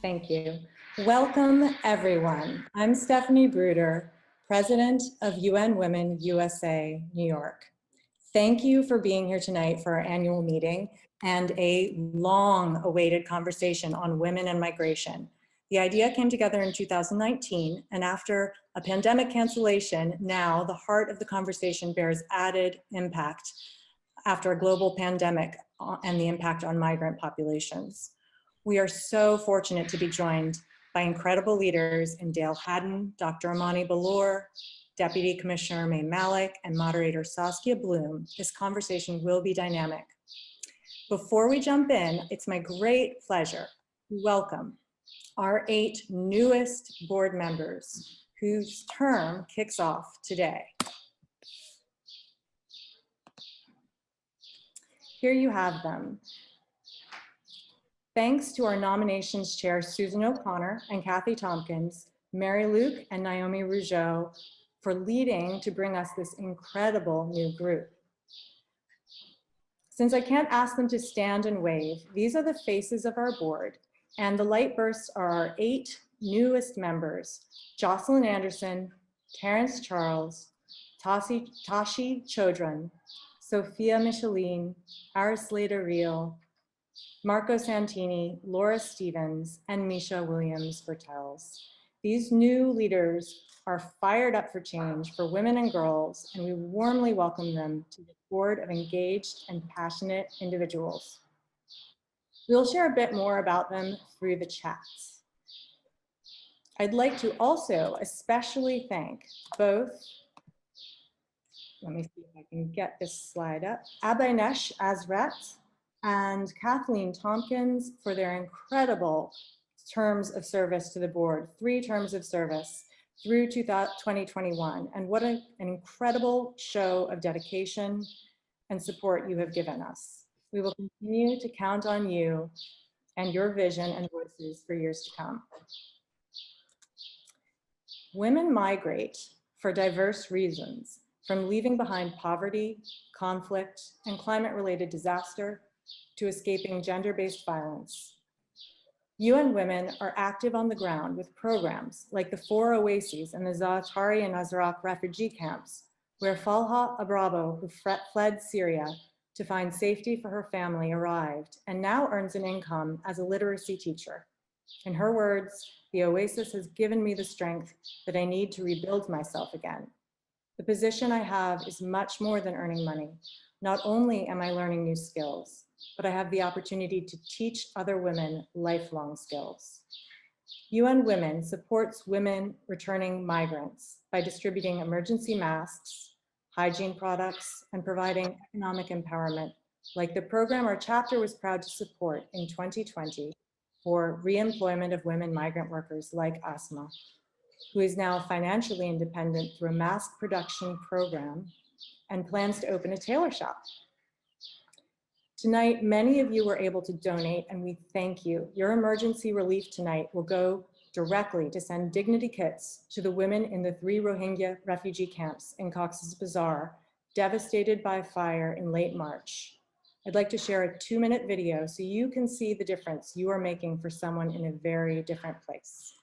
Thank you. Welcome, everyone. I'm Stephanie Bruder, President of UN Women USA, New York. Thank you for being here tonight for our annual meeting and a long-awaited conversation on women and migration. The idea came together in 2019, and after a pandemic cancellation, now the heart of the conversation bears added impact after a global pandemic and the impact on migrant populations. We are so fortunate to be joined by incredible leaders in Dayle Haddon, Dr. Amani Ballour, Deputy Commissioner May Malik, and moderator Saskia Blume. This conversation will be dynamic. Before we jump in, it's my great pleasure to welcome our 8 newest board members whose term kicks off today. Here you have them. Thanks to our nominations chair, Susan O'Connor and Kathy Tompkins, Mary Luke and Naomi Rougeau for leading to bring us this incredible new group. Since I can't ask them to stand and wave, these are the faces of our board, and the light bursts are our 8 newest members: Jocelyn Anderson, Terrence Charles, Tashi Chodron, Sophia Micheline, Arisleda Reel, Marco Santini, Laura Stevens, and Misha Williams-Bertels. These new leaders are fired up for change for women and girls, and we warmly welcome them to the board of engaged and passionate individuals. We'll share a bit more about them through the chats. I'd like to also especially thank both, let me see if I can get this slide up, Abainesh Azrat and Kathleen Tompkins for their incredible terms of service to the board, 3 terms of service through 2021. And what an incredible show of dedication and support you have given us. We will continue to count on you and your vision and voices for years to come. Women migrate for diverse reasons, from leaving behind poverty, conflict, and climate-related disaster to escaping gender-based violence. UN Women are active on the ground with programs like the 4 oases and the Zaatari and Azraq refugee camps, where Falha Abrabo, who fled Syria to find safety for her family, arrived and now earns an income as a literacy teacher. In her words, "The oasis has given me the strength that I need to rebuild myself again. The position I have is much more than earning money. Not only am I learning new skills, but I have the opportunity to teach other women lifelong skills." UN Women supports women returning migrants by distributing emergency masks, hygiene products, and providing economic empowerment, like the program our chapter was proud to support in 2020 for reemployment of women migrant workers like Asma, who is now financially independent through a mask production program and plans to open a tailor shop. Tonight, many of you were able to donate, and we thank you. Your emergency relief tonight will go directly to send dignity kits to the women in the 3 Rohingya refugee camps in Cox's Bazar, devastated by fire in late March. I'd like to share a 2-minute video so you can see the difference you are making for someone in a very different place.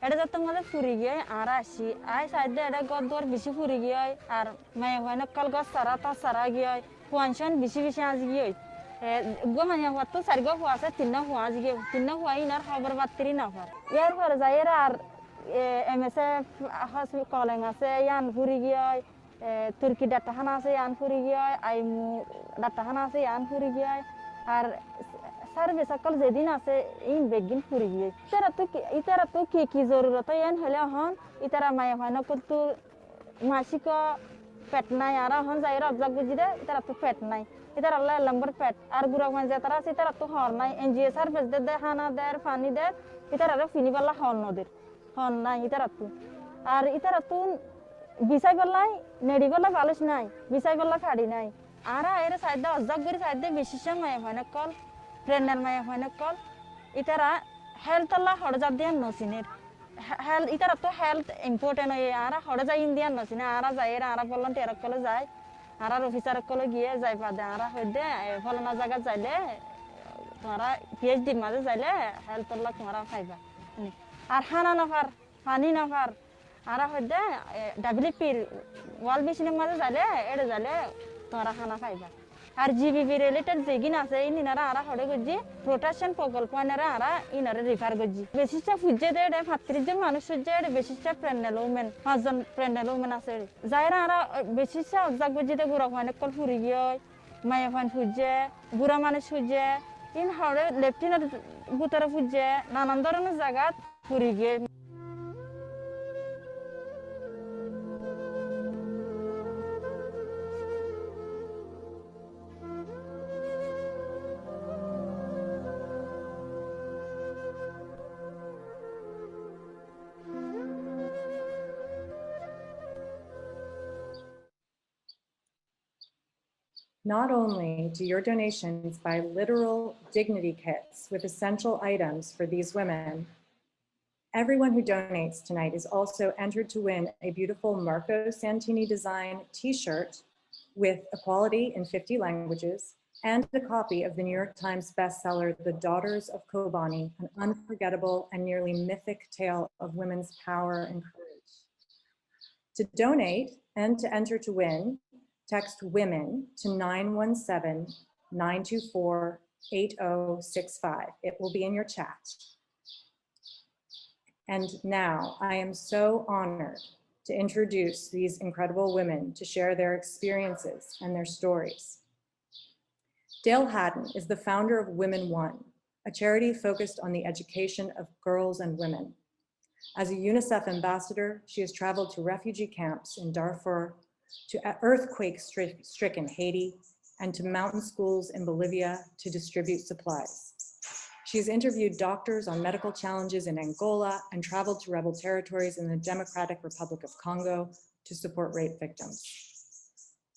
এটা যত মধ্যে ফুরি গিয়ে আর আসি I সাইডে এটা গদর বেশি ফুরি গিয়ে আর মায়া হয় কাল গাছ সারা তা সারা গিয়ে ফুয়ানশন বেশি বেশি আজ গিয়ে গো মানে হতো সারগো ফুয়াছে তিননা ফুয়া আজ গিয়ে তিননা ফুয়া ইনার খবর বাত্রি না পার ইয়ার পরে যাইর আর এমএসএফ হসপিটাল কলিং আছে ইয়ান ফুরি গিয়ে তুর্কি ডাটাখানা আছে ইয়ান ফুরি গিয়ে আইমু ডাটাখানা আছে ইয়ান ফুরি গিয়ে আর সার্ভিস সকল যেদিন আছে এই বেগিন ফুরি গিয়ে ইতারা তো কি জরুরত এন হলে হন ইতারা মায়া হয় না কিন্তু মাসিক পেট নাই আর হন যাই অবজার্ভ বুঝিদে ইতারা তো পেট নাই ইতারা আল্লাহ লম্বর পেট আর গুড়া হয় যে তারা ইতারা তো হর নাই এনজিও সার্ভিস দে খানা দেয় পানি দেয় ইতারা ফিনিবাল্লা হন নদীর হন নাই ইতারা তো আর ইতারা তো বিছাই বললাই নেড়ি বললা বালিশ নাই বিছাই বললা খাড়ি নাই Ara era saida ozaguri saida bishishan maya phone call trainer maya phone call itara health alla hodjadian no sinir health itara to health important hoye ara hodja indian no sinir ara jaira ara volunteer kole jay ara officer kole giye jay pade ara hoide folona jaga jaile তোমারা PhD মাঝে যাইলে health alla তোমারা পাইবা আর হানা নাফার পানি নাফার ara hoide WP ওয়াল মেশিনের মাঝে যাইলে এড়ে যাইলে তোমরা খানা পাইবা আর জিবিবি রিলেটেড যেগিন আছে ইনারা আরা হড়ে গজি প্রোটেকশন প্রকল্প ইনারা আরা ইনারে রিফার গজি বেশিটা ফুজে দে 35 জন মানুষ ফুজে বেশিটা প্রেগন্যান্ট ওমেন 5 জন প্রেগন্যান্ট ওমেন আছে যায়রা আরা বেশিটা অজাগ গজি দে গুরা মানে কল ফুরি গিয় মায়া ফান ফুজে বুড়া মানুষ ফুজে ইন হড়ে লেফটিনার গুতারা ফুজে নানান ধরনের জায়গা ফুরি গিয়ে Not only do your donations buy literal dignity kits with essential items for these women, everyone who donates tonight is also entered to win a beautiful Marco Santini design t-shirt with equality in 50 languages and a copy of the New York Times bestseller, The Daughters of Kobani, an unforgettable and nearly mythic tale of women's power and courage. To donate and to enter to win, text WOMEN to 917-924-8065. It will be in your chat. And now I am so honored to introduce these incredible women to share their experiences and their stories. Dayle Haddon is the founder of WomenOne, a charity focused on the education of girls and women. As a UNICEF ambassador, she has traveled to refugee camps in Darfur, to earthquake-stricken Haiti, and to mountain schools in Bolivia to distribute supplies. She has interviewed doctors on medical challenges in Angola and traveled to rebel territories in the Democratic Republic of Congo to support rape victims.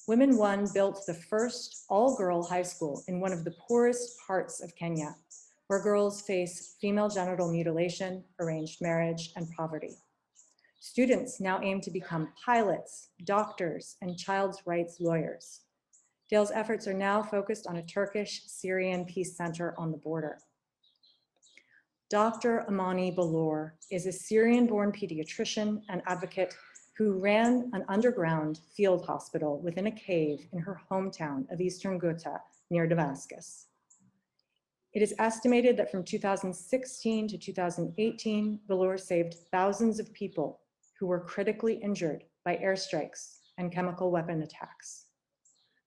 WomenOne built the first all-girl high school in one of the poorest parts of Kenya, where girls face female genital mutilation, arranged marriage, and poverty. Students now aim to become pilots, doctors, and child's rights lawyers. Dayle's efforts are now focused on a Turkish-Syrian peace center on the border. Dr. Amani Ballour is a Syrian-born pediatrician and advocate who ran an underground field hospital within a cave in her hometown of Eastern Ghouta near Damascus. It is estimated that from 2016 to 2018, Ballour saved thousands of people who were critically injured by airstrikes and chemical weapon attacks.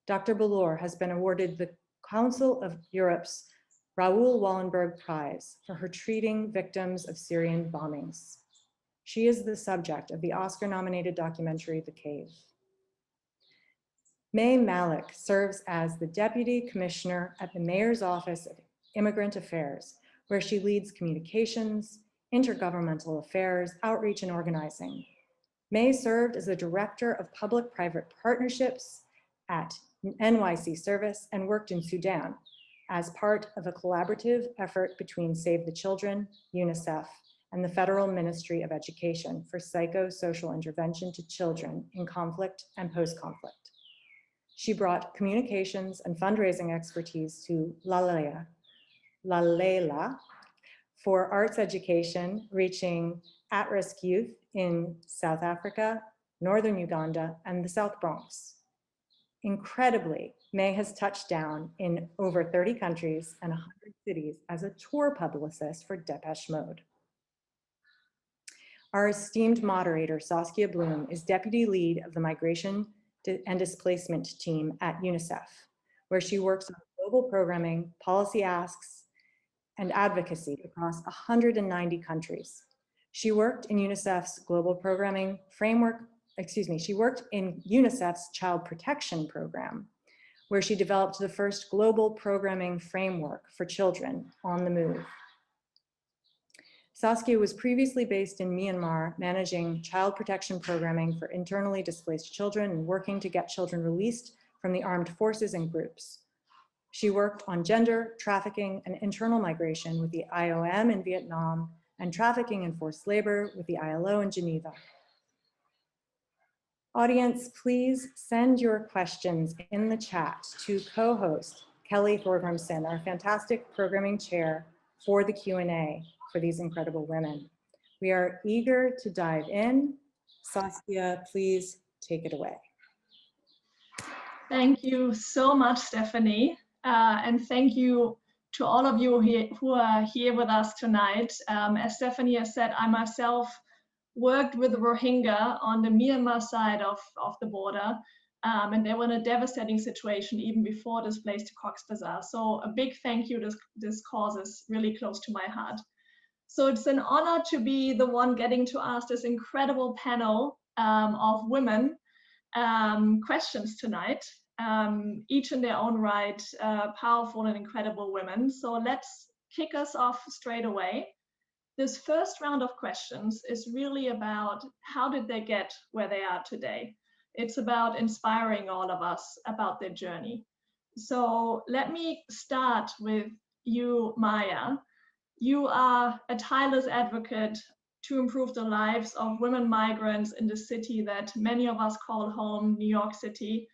Dr. Ballour has been awarded the Council of Europe's Raoul Wallenberg Prize for her treating victims of Syrian bombings. She is the subject of the Oscar-nominated documentary, The Cave. May Malik serves as the Deputy Commissioner at the Mayor's Office of Immigrant Affairs, where she leads communications, intergovernmental affairs, outreach, and organizing. May served as the Director of Public-Private Partnerships at NYC Service and worked in Sudan as part of a collaborative effort between Save the Children, UNICEF, and the Federal Ministry of Education for psychosocial intervention to children in conflict and post-conflict. She brought communications and fundraising expertise to Lalela for arts education, reaching at-risk youth in South Africa, Northern Uganda, and the South Bronx. Incredibly, May has touched down in over 30 countries and 100 cities as a tour publicist for Depeche Mode. Our esteemed moderator, Saskia Blume, is deputy lead of the Migration and Displacement Team at UNICEF, where she works on global programming, policy asks, and advocacy across 190 countries. She worked in UNICEF's global programming framework, she worked in UNICEF's Child Protection Program, where she developed the first global programming framework for children on the move. Saskia was previously based in Myanmar, managing child protection programming for internally displaced children and working to get children released from the armed forces and groups. She worked on gender, trafficking, and internal migration with the IOM in Vietnam and trafficking and forced labor with the ILO in Geneva. Audience, please send your questions in the chat to co-host Kelly Thorgrimson, our fantastic programming chair, for the Q&A for these incredible women. We are eager to dive in. Saskia, please take it away. Thank you so much, Stephanie. And thank you to all of you who are here with us tonight. As Stephanie has said, I myself worked with the Rohingya on the Myanmar side of the border, and they were in a devastating situation even before displaced to Cox's Bazar. So a big thank you. This cause is really close to my heart. So it's an honor to be the one getting to ask this incredible panel of women questions tonight, each in their own right, powerful and incredible women. So let's kick us off straight away. This first round of questions is really about how did they get where they are today? It's about inspiring all of us about their journey. So let me start with you, Maya. You are a tireless advocate to improve the lives of women migrants in the city that many of us call home, New York City.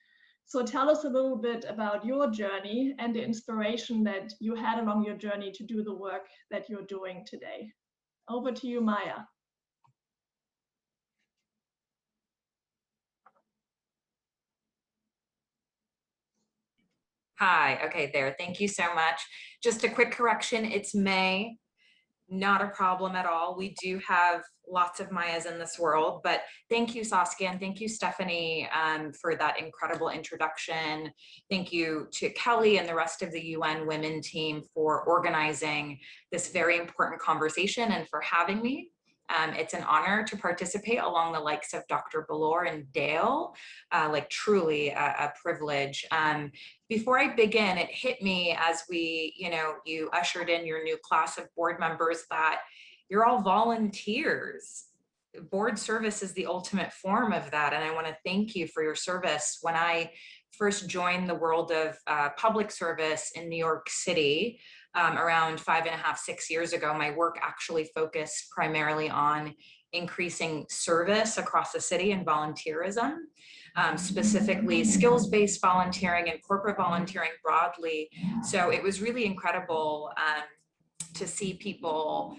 So tell us a little bit about your journey and the inspiration that you had along your journey to do the work that you're doing today. Over to you, Maya. Hi, okay, there. Thank you so much. Just a quick correction, it's May. Not a problem at all. We do have lots of Mayas in this world, but thank you, Saskia, and thank you, Stephanie, for that incredible introduction. Thank you to Kelly and the rest of the UN Women team for organizing this very important conversation and for having me. It's an honor to participate along the likes of Dr. Ballour and Dayle, like truly a privilege. Before I begin, it hit me as you ushered in your new class of board members that you're all volunteers. Board service is the ultimate form of that. And I want to thank you for your service. When I first joined the world of public service in New York City, around 5.5, 6 years ago, my work actually focused primarily on increasing service across the city and volunteerism, specifically skills-based volunteering and corporate volunteering broadly. So it was really incredible to see people,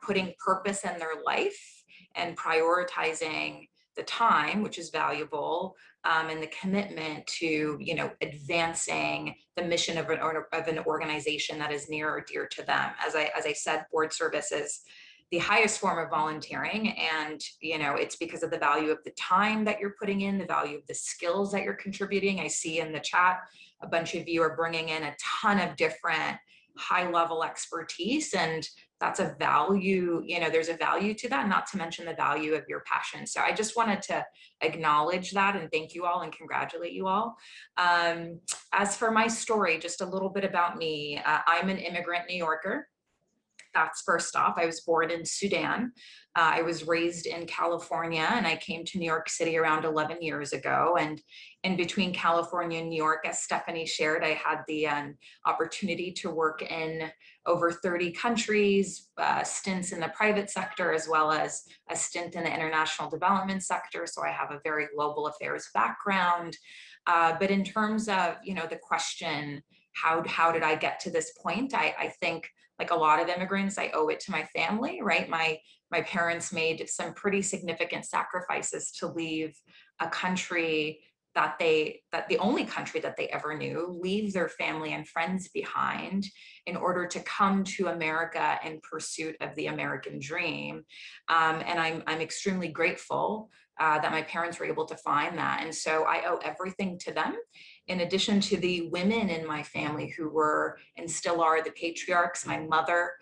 putting purpose in their life and prioritizing the time, which is valuable, and the commitment to, advancing the mission of an organization that is near or dear to them. As I said, board service is the highest form of volunteering, and it's because of the value of the time that you're putting in, the value of the skills that you're contributing. I see in the chat a bunch of you are bringing in a ton of different high-level expertise, and that's a value, there's a value to that, not to mention the value of your passion. So I just wanted to acknowledge that and thank you all and congratulate you all. As for my story, just a little bit about me. I'm an immigrant New Yorker. That's first off. I was born in Sudan. I was raised in California, and I came to New York City around 11 years ago. And in between California and New York, as Stephanie shared, I had the opportunity to work in over 30 countries, stints in the private sector, as well as a stint in the international development sector. So I have a very global affairs background. But in terms of, the question, how did I get to this point? I think, like a lot of immigrants, I owe it to my family, right? My parents made some pretty significant sacrifices to leave a country that the only country that they ever knew, leave their family and friends behind in order to come to America in pursuit of the American dream. And I'm extremely grateful that my parents were able to find that. And so I owe everything to them, in addition to the women in my family who were and still are the patriarchs. My mother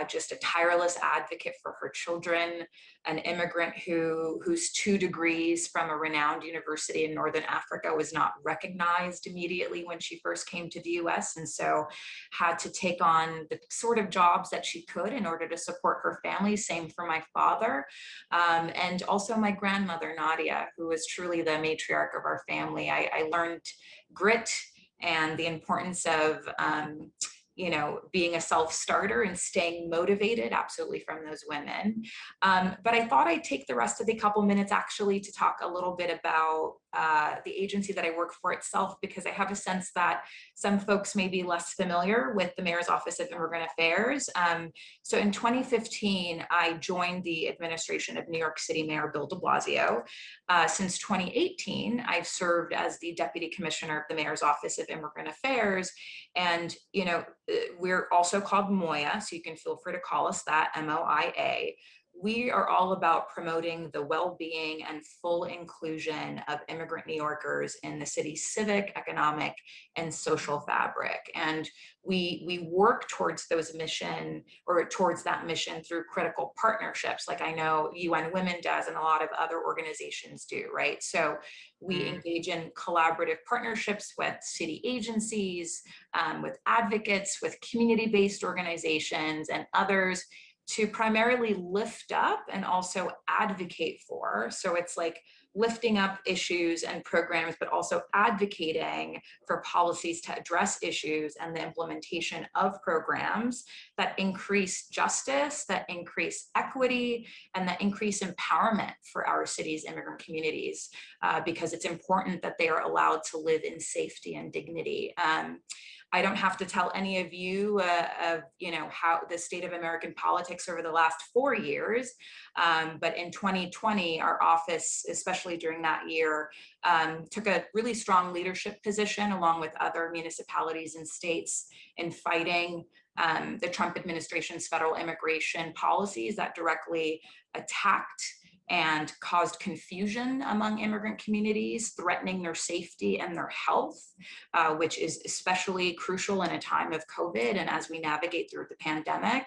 just a tireless advocate for her children, an immigrant whose 2 degrees from a renowned university in Northern Africa was not recognized immediately when she first came to the US, and so had to take on the sort of jobs that she could in order to support her family. Same for my father, and also my grandmother, Nadia, who was truly the matriarch of our family. I learned grit and the importance of being a self-starter and staying motivated, absolutely, from those women. But I thought I'd take the rest of the couple minutes actually to talk a little bit about the agency that I work for itself, because I have a sense that some folks may be less familiar with the Mayor's Office of Immigrant Affairs. So in 2015, I joined the administration of New York City Mayor Bill de Blasio. Since 2018, I've served as the Deputy Commissioner of the Mayor's Office of Immigrant Affairs. And, we're also called MOIA, so you can feel free to call us that, MOIA. We are all about promoting the well-being and full inclusion of immigrant New Yorkers in the city's civic, economic, and social fabric. And we work towards that mission through critical partnerships, like I know UN Women does and a lot of other organizations do, right? So we engage in collaborative partnerships with city agencies, with advocates, with community-based organizations and others, to primarily lift up and also advocate for. So it's like lifting up issues and programs, but also advocating for policies to address issues and the implementation of programs that increase justice, that increase equity, and that increase empowerment for our city's immigrant communities, because it's important that they are allowed to live in safety and dignity. I don't have to tell any of you of how the state of American politics over the last 4 years, but in 2020, our office, especially during that year, took a really strong leadership position along with other municipalities and states in fighting the Trump administration's federal immigration policies that directly attacked and caused confusion among immigrant communities, threatening their safety and their health, which is especially crucial in a time of COVID and as we navigate through the pandemic.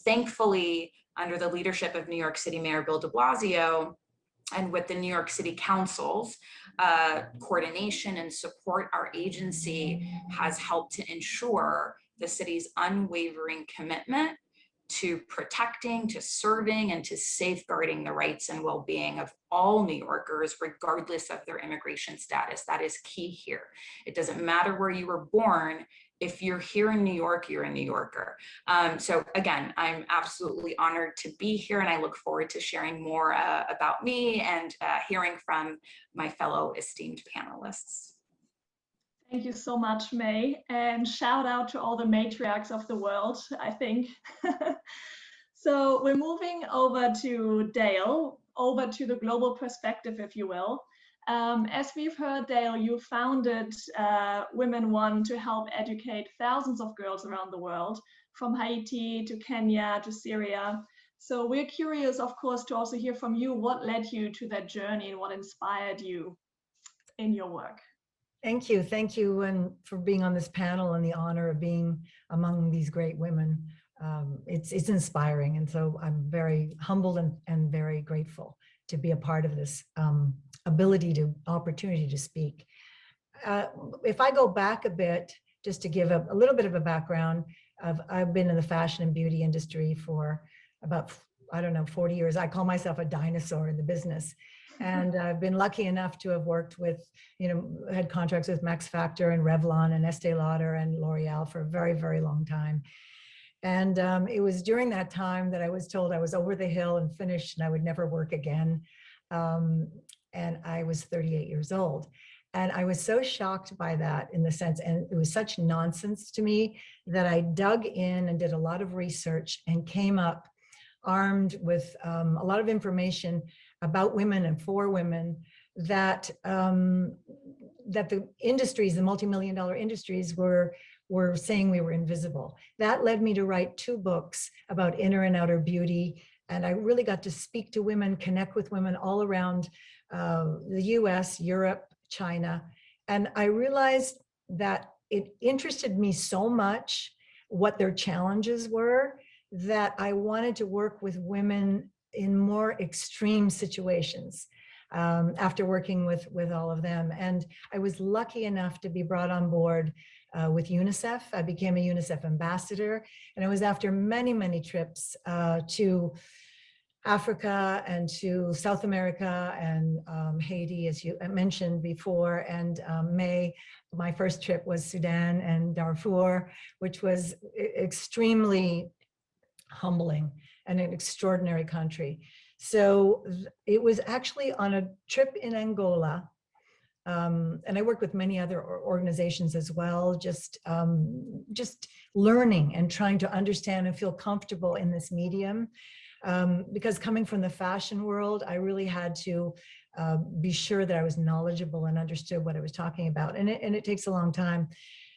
Thankfully, under the leadership of New York City Mayor Bill de Blasio, and with the New York City Council's coordination and support, our agency has helped to ensure the city's unwavering commitment to protecting, to serving, and to safeguarding the rights and well-being of all New Yorkers, regardless of their immigration status. That is key here. It doesn't matter where you were born. If you're here in New York, you're a New Yorker. So again, I'm absolutely honored to be here, and I look forward to sharing more about me and hearing from my fellow esteemed panelists. Thank you so much, May, and shout out to all the matriarchs of the world, I think. So we're moving over to Dayle, over to the global perspective, if you will. As we've heard, Dayle, you founded WomenOne to help educate thousands of girls around the world, from Haiti to Kenya to Syria. So we're curious, of course, to also hear from you what led you to that journey and what inspired you in your work. Thank you. Thank you and for being on this panel and the honor of being among these great women. It's inspiring. And so I'm very humbled and very grateful to be a part of this opportunity to speak. If I go back a bit, just to give a little bit of a background, I've been in the fashion and beauty industry for about, 40 years. I call myself a dinosaur in the business. And I've been lucky enough to have worked with, had contracts with Max Factor and Revlon and Estee Lauder and L'Oreal for a very, very long time. And it was during that time that I was told I was over the hill and finished and I would never work again. And I was 38 years old. And I was so shocked by that in the sense, and it was such nonsense to me that I dug in and did a lot of research and came up armed with a lot of information about women and for women that the industries, the multi-million-dollar industries were saying we were invisible. That led me to write 2 books about inner and outer beauty. And I really got to speak to women, connect with women all around the US, Europe, China. And I realized that it interested me so much what their challenges were, that I wanted to work with women in more extreme situations after working with all of them. And I was lucky enough to be brought on board with UNICEF. I became a UNICEF ambassador, and it was after many, many trips to Africa and to South America and Haiti, as you mentioned before. And May, my first trip was Sudan and Darfur, which was extremely humbling and an extraordinary country. So it was actually on a trip in Angola. And I work with many other organizations as well, just learning and trying to understand and feel comfortable in this medium. Because coming from the fashion world, I really had to be sure that I was knowledgeable and understood what I was talking about. And it takes a long time.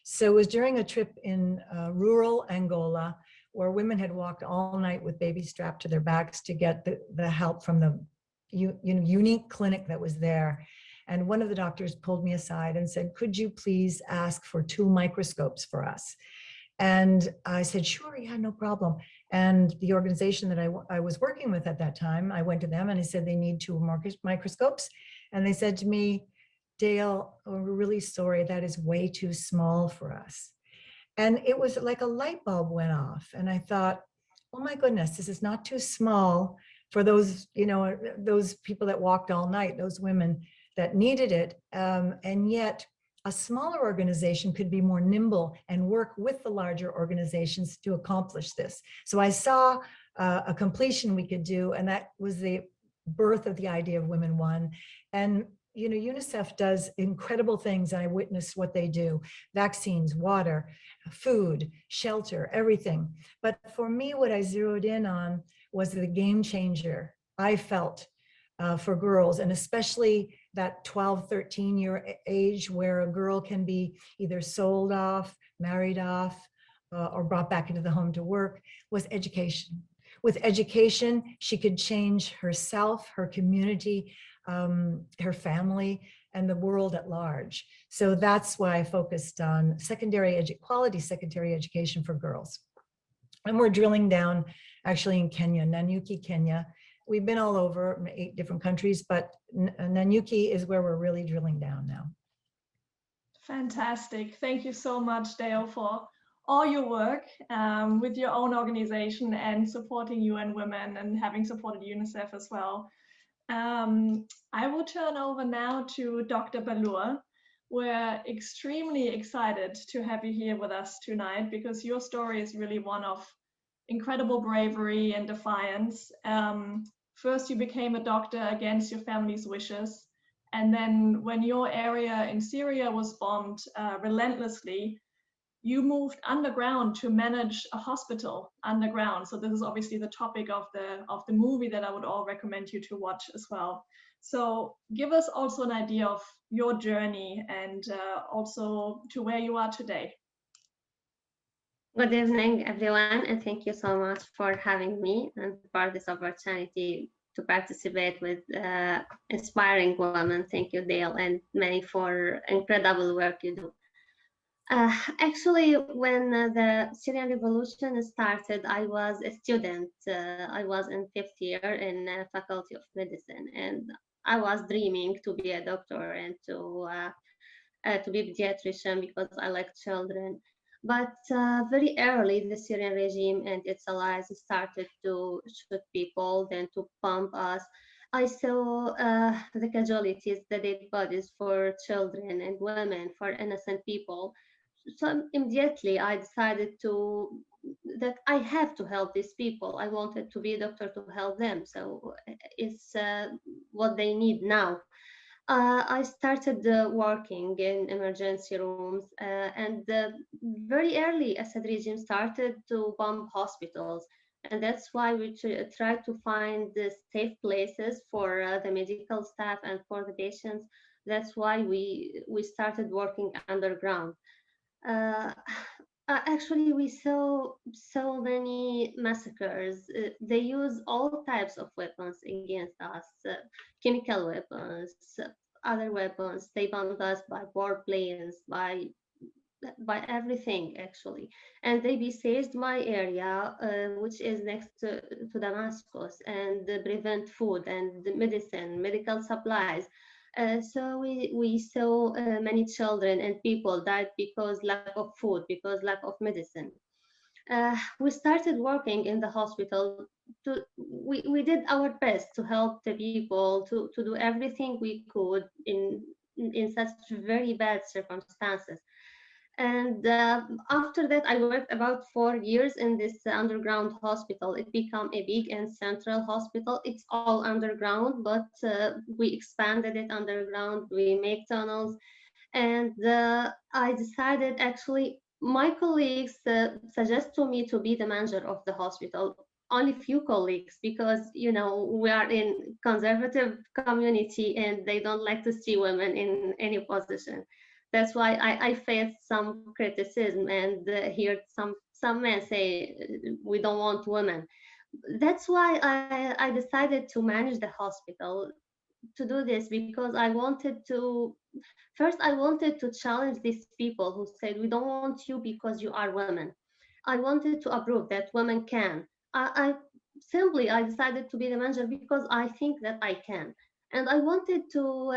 So it was during a trip in rural Angola where women had walked all night with babies strapped to their backs to get the help from the unique clinic that was there. And one of the doctors pulled me aside and said, could you please ask for 2 microscopes for us? And I said, sure, yeah, no problem. And the organization that I was working with at that time, I went to them and I said, they need 2 microscopes. And they said to me, Dayle, oh, we're really sorry, that is way too small for us. And it was like a light bulb went off. And I thought, oh my goodness, this is not too small for those, those people that walked all night, those women that needed it. And yet a smaller organization could be more nimble and work with the larger organizations to accomplish this. So I saw a completion we could do, and that was the birth of the idea of WomenOne. And UNICEF does incredible things, and I witnessed what they do: vaccines, water, food, shelter, everything. But for me, what I zeroed in on was the game changer I felt for girls, and especially that 12, 13-year age where a girl can be either sold off, married off, or brought back into the home to work, was education. With education, she could change herself, her community, her family, and the world at large. So that's why I focused on quality secondary education for girls. And we're drilling down actually in Kenya, Nanyuki, Kenya. We've been all over 8 different countries, but Nanyuki is where we're really drilling down now. Fantastic. Thank you so much, Dayle, for all your work with your own organization and supporting UN Women and having supported UNICEF as well. I will turn over now to Dr. Ballour. We're extremely excited to have you here with us tonight because your story is really one of incredible bravery and defiance. First, you became a doctor against your family's wishes. And then when your area in Syria was bombed relentlessly, you moved underground to manage a hospital underground. So this is obviously the topic of the movie that I would all recommend you to watch as well. So give us also an idea of your journey and also to where you are today. Good evening, everyone, and thank you so much for having me and for this opportunity to participate with inspiring women. Thank you, Dayle and May, for incredible work you do. Actually, when the Syrian revolution started, I was a student. I was in 5th year in Faculty of Medicine, and I was dreaming to be a doctor and to be a pediatrician because I like children. But very early, the Syrian regime and its allies started to shoot people, then to bomb us. I saw the casualties, the dead bodies for children and women, for innocent people. So immediately I decided that I have to help these people. I wanted to be a doctor to help them. So it's what they need now. I started working in emergency rooms, and very early Assad regime started to bomb hospitals, and that's why we tried to find the safe places for the medical staff and for the patients. That's why we started working underground. Actually, we saw so many massacres. They use all types of weapons against us, chemical weapons, other weapons. They bombed us by warplanes, by by everything actually. And they besieged my area, which is next to Damascus, and prevent food and medicine, medical supplies. So we saw many children and people died because lack of food, because lack of medicine. We started working in the hospital. We did our best to help the people, to do everything we could in such very bad circumstances. And after that, I worked about 4 years in this underground hospital. It became a big and central hospital. It's all underground, but we expanded it underground. We make tunnels. And I decided, actually, my colleagues suggest to me to be the manager of the hospital. Only few colleagues, because we are in conservative community and they don't like to see women in any position. That's why I faced some criticism and heard some men say we don't want women. That's why I decided to manage the hospital, to do this, because I wanted to challenge these people who said we don't want you because you are women. I wanted to approve that women can. I decided to be the manager because I think that I can. And I wanted to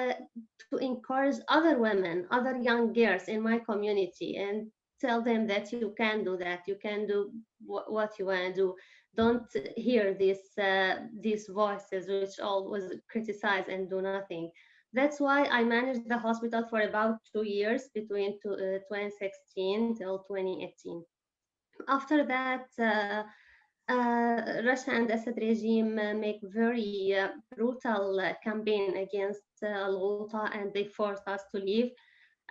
encourage other women, other young girls in my community, and tell them that you can do that. You can do what you want to do. Don't hear these voices which always criticize and do nothing. That's why I managed the hospital for about 2 years, between 2016 till 2018. After that, Russia and Assad regime make very brutal campaign against Ghouta, and they forced us to leave.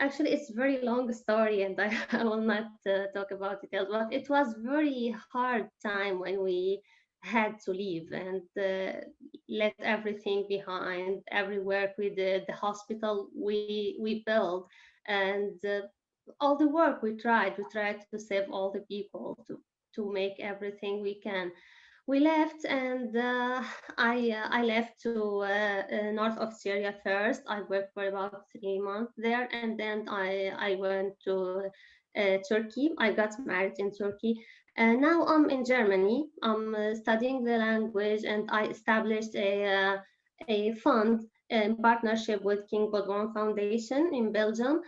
Actually, it's very long story, and I will not talk about details. But it was very hard time when we had to leave and let everything behind. Every work we did, the hospital we built, and all the work we tried. We tried to save all the people, to make everything we can. We left, and I left to north of Syria first. I worked for about 3 months there, and then I went to Turkey. I got married in Turkey. And now I'm in Germany. I'm studying the language, and I established a fund in partnership with King Godwin Foundation in Belgium.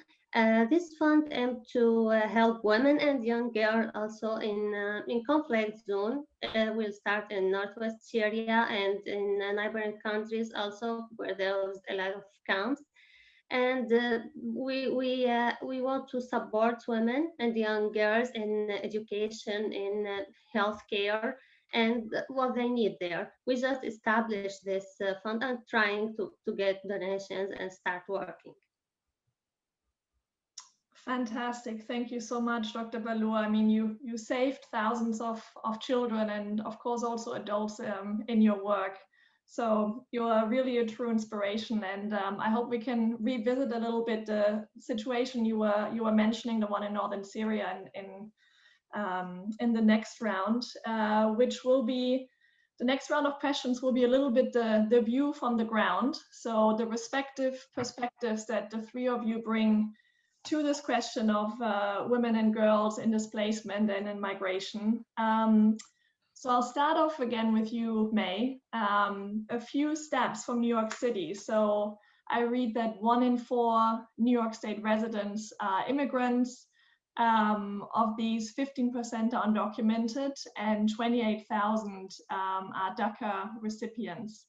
This fund aimed to help women and young girls also in conflict zone. We'll start in northwest Syria and in neighboring countries also, where there was a lot of camps. And we want to support women and young girls in education, in healthcare, and what they need there. We just established this fund and trying to get donations and start working. Fantastic. Thank you so much, Dr. Ballour. I mean, you saved thousands of children and, of course, also adults in your work. So you're really a true inspiration. And I hope we can revisit a little bit the situation you were mentioning, the one in northern Syria, in the next round, which will be the next round of questions will be a little bit the view from the ground. So the respective perspectives that the three of you bring to this question of women and girls in displacement and in migration. So I'll start off again with you, May. A few steps from New York City. So I read that 1 in 4 New York State residents are immigrants. Of these, 15% are undocumented, and 28,000 are DACA recipients.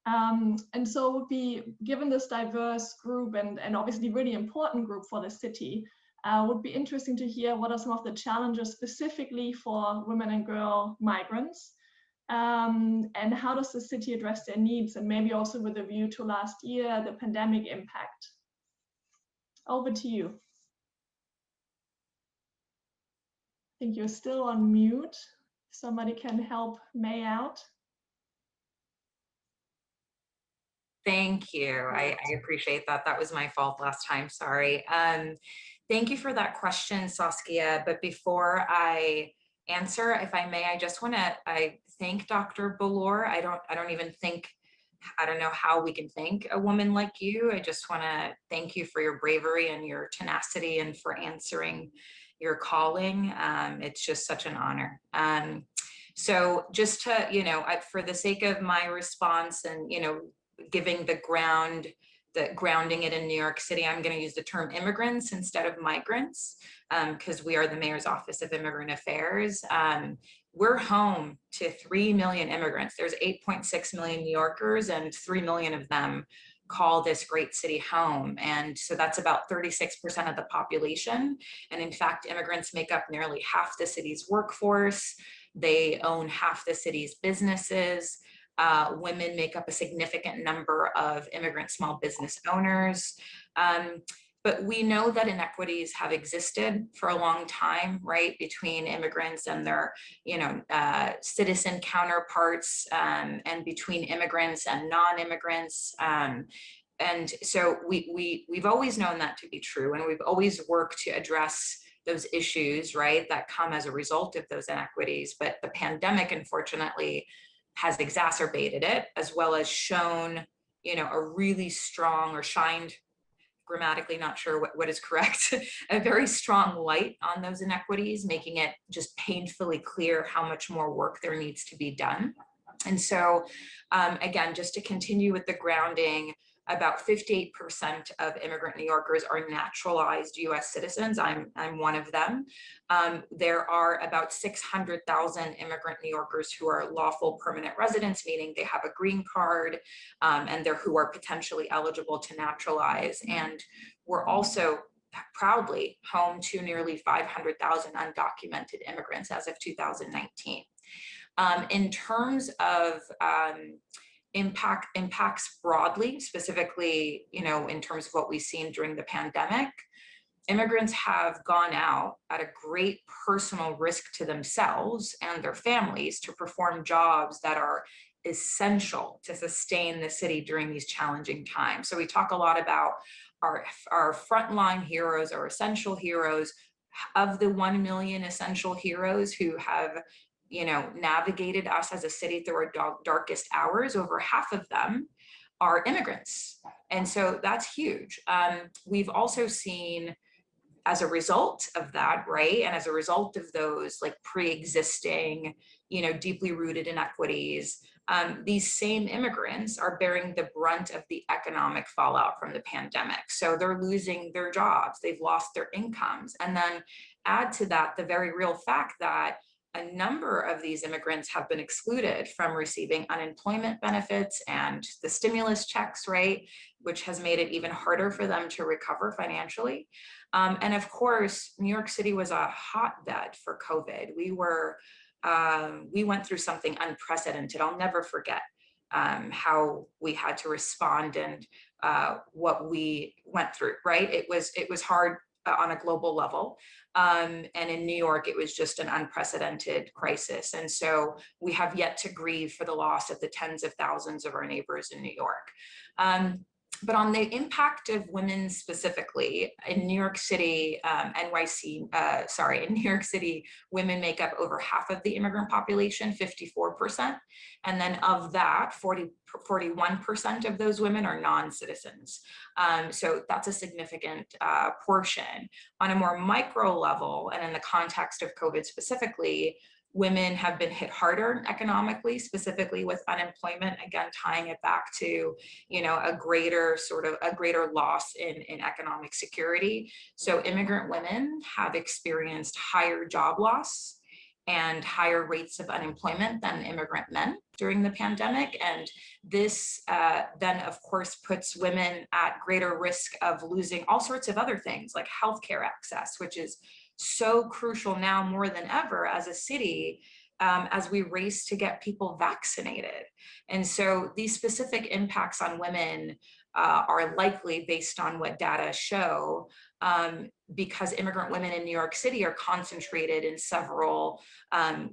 And so would be, given this diverse group and obviously really important group for the city, would be interesting to hear what are some of the challenges specifically for women and girl migrants, and how does the city address their needs, and maybe also with a view to last year, the pandemic impact. Over to you. I think you're still on mute. Somebody can help May out. Thank you. I appreciate that. That was my fault last time. Sorry. Thank you for that question, Saskia. But before I answer, if I may, I just want to thank Dr. Ballour. I don't even think I don't know how we can thank a woman like you. I just want to thank you for your bravery and your tenacity and for answering your calling. It's just such an honor. So just to, for the sake of my response and, giving the grounding it in New York City, I'm going to use the term immigrants instead of migrants, because we are the Mayor's Office of Immigrant Affairs. We're home to 3 million immigrants. There's 8.6 million New Yorkers, and 3 million of them call this great city home. And so that's about 36% of the population. And in fact, immigrants make up nearly half the city's workforce. They own half the city's businesses. Women make up a significant number of immigrant small business owners. But we know that inequities have existed for a long time, right, between immigrants and their, citizen counterparts, and between immigrants and non-immigrants. And so we've always known that to be true, and we've always worked to address those issues, right, that come as a result of those inequities. But the pandemic, unfortunately, has exacerbated it, as well as shown, a really strong, or shined, grammatically not sure what is correct, a very strong light on those inequities, making it just painfully clear how much more work there needs to be done. And so, again, just to continue with the grounding, about 58% of immigrant New Yorkers are naturalized US citizens. I'm one of them. There are about 600,000 immigrant New Yorkers who are lawful permanent residents, meaning they have a green card, and who are potentially eligible to naturalize. And we're also proudly home to nearly 500,000 undocumented immigrants as of 2019. In terms of impacts broadly, specifically, in terms of what we've seen during the pandemic, immigrants have gone out at a great personal risk to themselves and their families to perform jobs that are essential to sustain the city during these challenging times. So we talk a lot about our frontline heroes, our essential heroes. Of the 1 million essential heroes who have navigated us as a city through our darkest hours, over half of them are immigrants. And so that's huge. We've also seen, as a result of that, right, and as a result of those like pre-existing, deeply rooted inequities, these same immigrants are bearing the brunt of the economic fallout from the pandemic. So they're losing their jobs, they've lost their incomes. And then add to that the very real fact that a number of these immigrants have been excluded from receiving unemployment benefits and the stimulus checks, right, which has made it even harder for them to recover financially. And of course, New York City was a hotbed for COVID. We went through something unprecedented. I'll never forget how we had to respond and what we went through, right? It was hard on a global level. And in New York, it was just an unprecedented crisis. And so we have yet to grieve for the loss of the tens of thousands of our neighbors in New York. But on the impact of women specifically, in New York City, in New York City, women make up over half of the immigrant population, 54%. And then of that, 41% of those women are non-citizens. So that's a significant portion. On a more micro level, and in the context of COVID specifically, women have been hit harder economically, specifically with unemployment, again, tying it back to, a greater loss in economic security. So immigrant women have experienced higher job loss and higher rates of unemployment than immigrant men during the pandemic. And this then, of course, puts women at greater risk of losing all sorts of other things like healthcare access, which is so crucial now more than ever as a city, as we race to get people vaccinated. And so these specific impacts on women are likely, based on what data show, because immigrant women in New York City are concentrated in several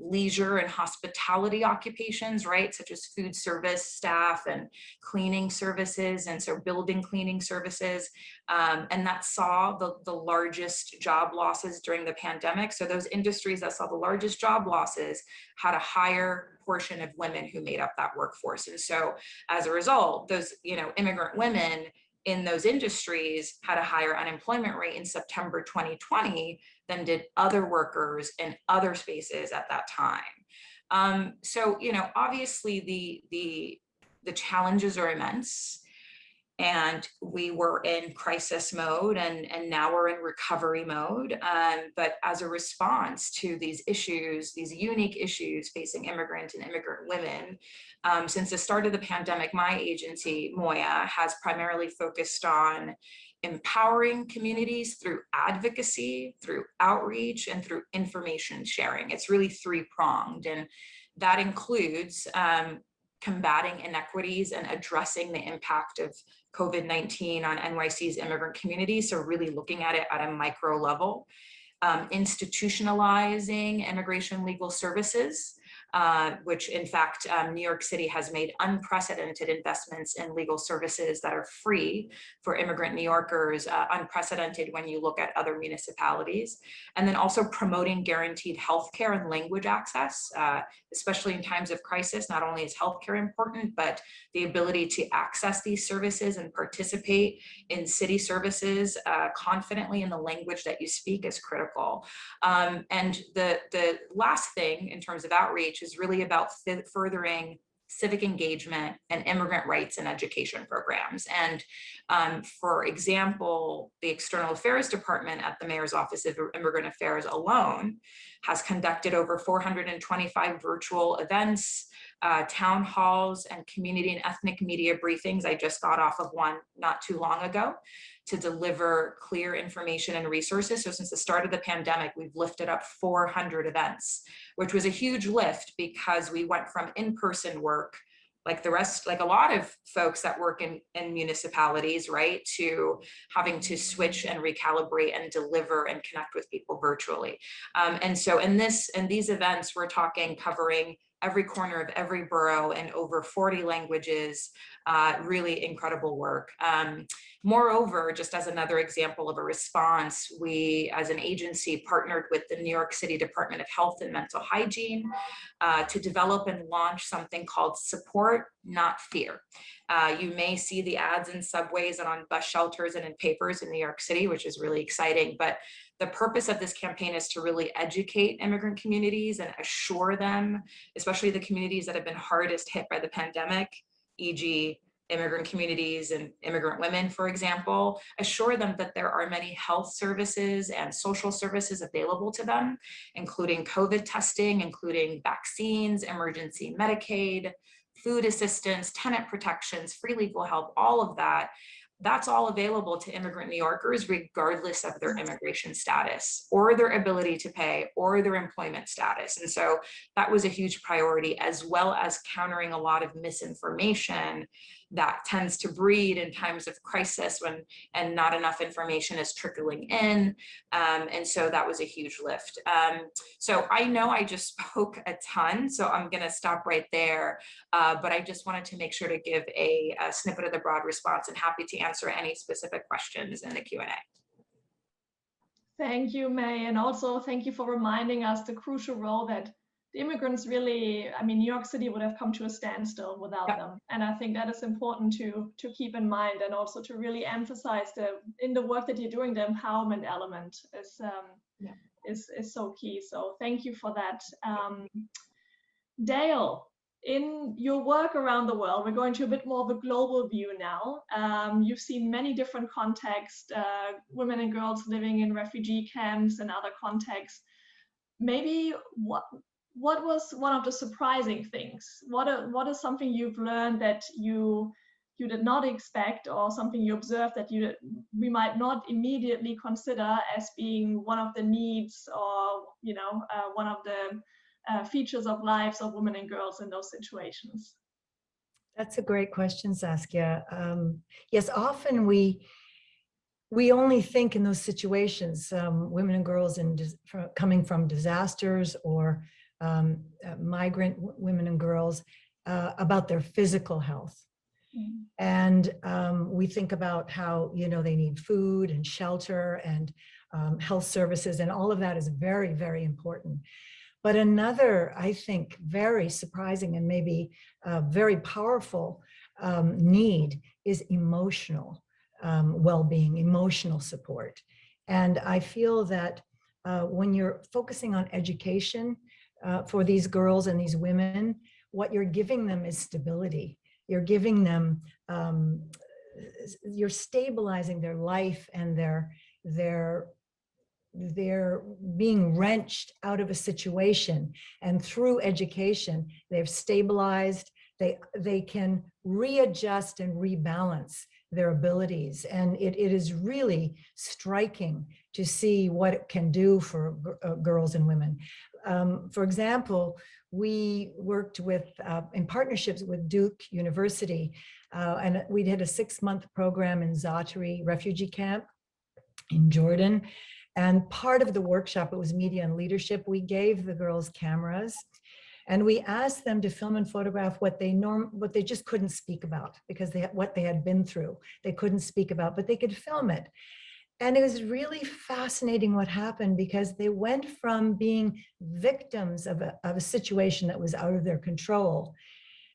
leisure and hospitality occupations, right? Such as food service staff and cleaning services, and so building cleaning services. And that saw the largest job losses during the pandemic. So those industries that saw the largest job losses had a higher portion of women who made up that workforce. And so as a result, those, immigrant women in those industries had a higher unemployment rate in September 2020 than did other workers in other spaces at that time. So, obviously the challenges are immense, and we were in crisis mode, and now we're in recovery mode. But as a response to these issues, these unique issues facing immigrant and immigrant women, since the start of the pandemic, my agency, Moya, has primarily focused on empowering communities through advocacy, through outreach, and through information sharing. It's really three-pronged, and that includes combating inequities and addressing the impact of COVID-19 on NYC's immigrant community. So really looking at it at a micro level, institutionalizing immigration legal services, which in fact, New York City has made unprecedented investments in legal services that are free for immigrant New Yorkers, unprecedented when you look at other municipalities. And then also promoting guaranteed healthcare and language access, especially in times of crisis. Not only is healthcare important, but the ability to access these services and participate in city services confidently in the language that you speak is critical. And the last thing in terms of outreach is really about furthering civic engagement and immigrant rights and education programs. And for example, the External Affairs Department at the Mayor's Office of Immigrant Affairs alone has conducted over 425 virtual events, town halls, and community and ethnic media briefings. I just got off of one not too long ago to deliver clear information and resources. So since the start of the pandemic, we've lifted up 400 events, which was a huge lift because we went from in-person work, like a lot of folks that work in municipalities, right, to having to switch and recalibrate and deliver and connect with people virtually. And so in these events, we're talking covering every corner of every borough in over 40 languages, really incredible work. Moreover, just as another example of a response, we as an agency partnered with the New York City Department of Health and Mental Hygiene to develop and launch something called Support, Not Fear. You may see the ads in subways and on bus shelters and in papers in New York City, which is really exciting. But the purpose of this campaign is to really educate immigrant communities and assure them, especially the communities that have been hardest hit by the pandemic, e.g. immigrant communities and immigrant women, for example, assure them that there are many health services and social services available to them, including COVID testing, including vaccines, emergency Medicaid, food assistance, tenant protections, free legal help, all of that. That's all available to immigrant New Yorkers, regardless of their immigration status or their ability to pay or their employment status. And so that was a huge priority, as well as countering a lot of misinformation that tends to breed in times of crisis and not enough information is trickling in. And so that was a huge lift. So I know I just spoke a ton, so I'm gonna stop right there. But I just wanted to make sure to give a snippet of the broad response, and happy to answer any specific questions in the Q&A. Thank you, May. And also thank you for reminding us the crucial role that the immigrants really, New York City would have come to a standstill without them. And I think that is important to keep in mind, and also to really emphasize in the work that you're doing, the empowerment element is so key. So thank you for that. Dayle, in your work around the world, we're going to a bit more of a global view now. You've seen many different contexts, women and girls living in refugee camps and other contexts. Maybe what was one of the surprising things? What is something you've learned that you did not expect, or something you observed that we might not immediately consider as being one of the needs, or one of the features of lives of women and girls in those situations? That's a great question, Saskia. Yes, often we we only think in those situations, women and girls coming from disasters or migrant women and girls, about their physical health. And we think about how, they need food and shelter and health services, and all of that is very, very important. But another, I think, very surprising and maybe very powerful need is emotional well-being, emotional support. And I feel that when you're focusing on education for these girls and these women, what you're giving them is stability. You're giving them, you're stabilizing their life, and they're being wrenched out of a situation, and through education they've stabilized. They can readjust and rebalance their abilities, and it is really striking to see what it can do for girls and women. For example, we worked with in partnerships with Duke University, and we did a 6-month program in Zaatari refugee camp in Jordan. And part of the workshop, it was media and leadership. We gave the girls cameras, and we asked them to film and photograph what they just couldn't speak about, because what they had been through, they couldn't speak about, but they could film it. And it was really fascinating what happened, because they went from being victims of a situation that was out of their control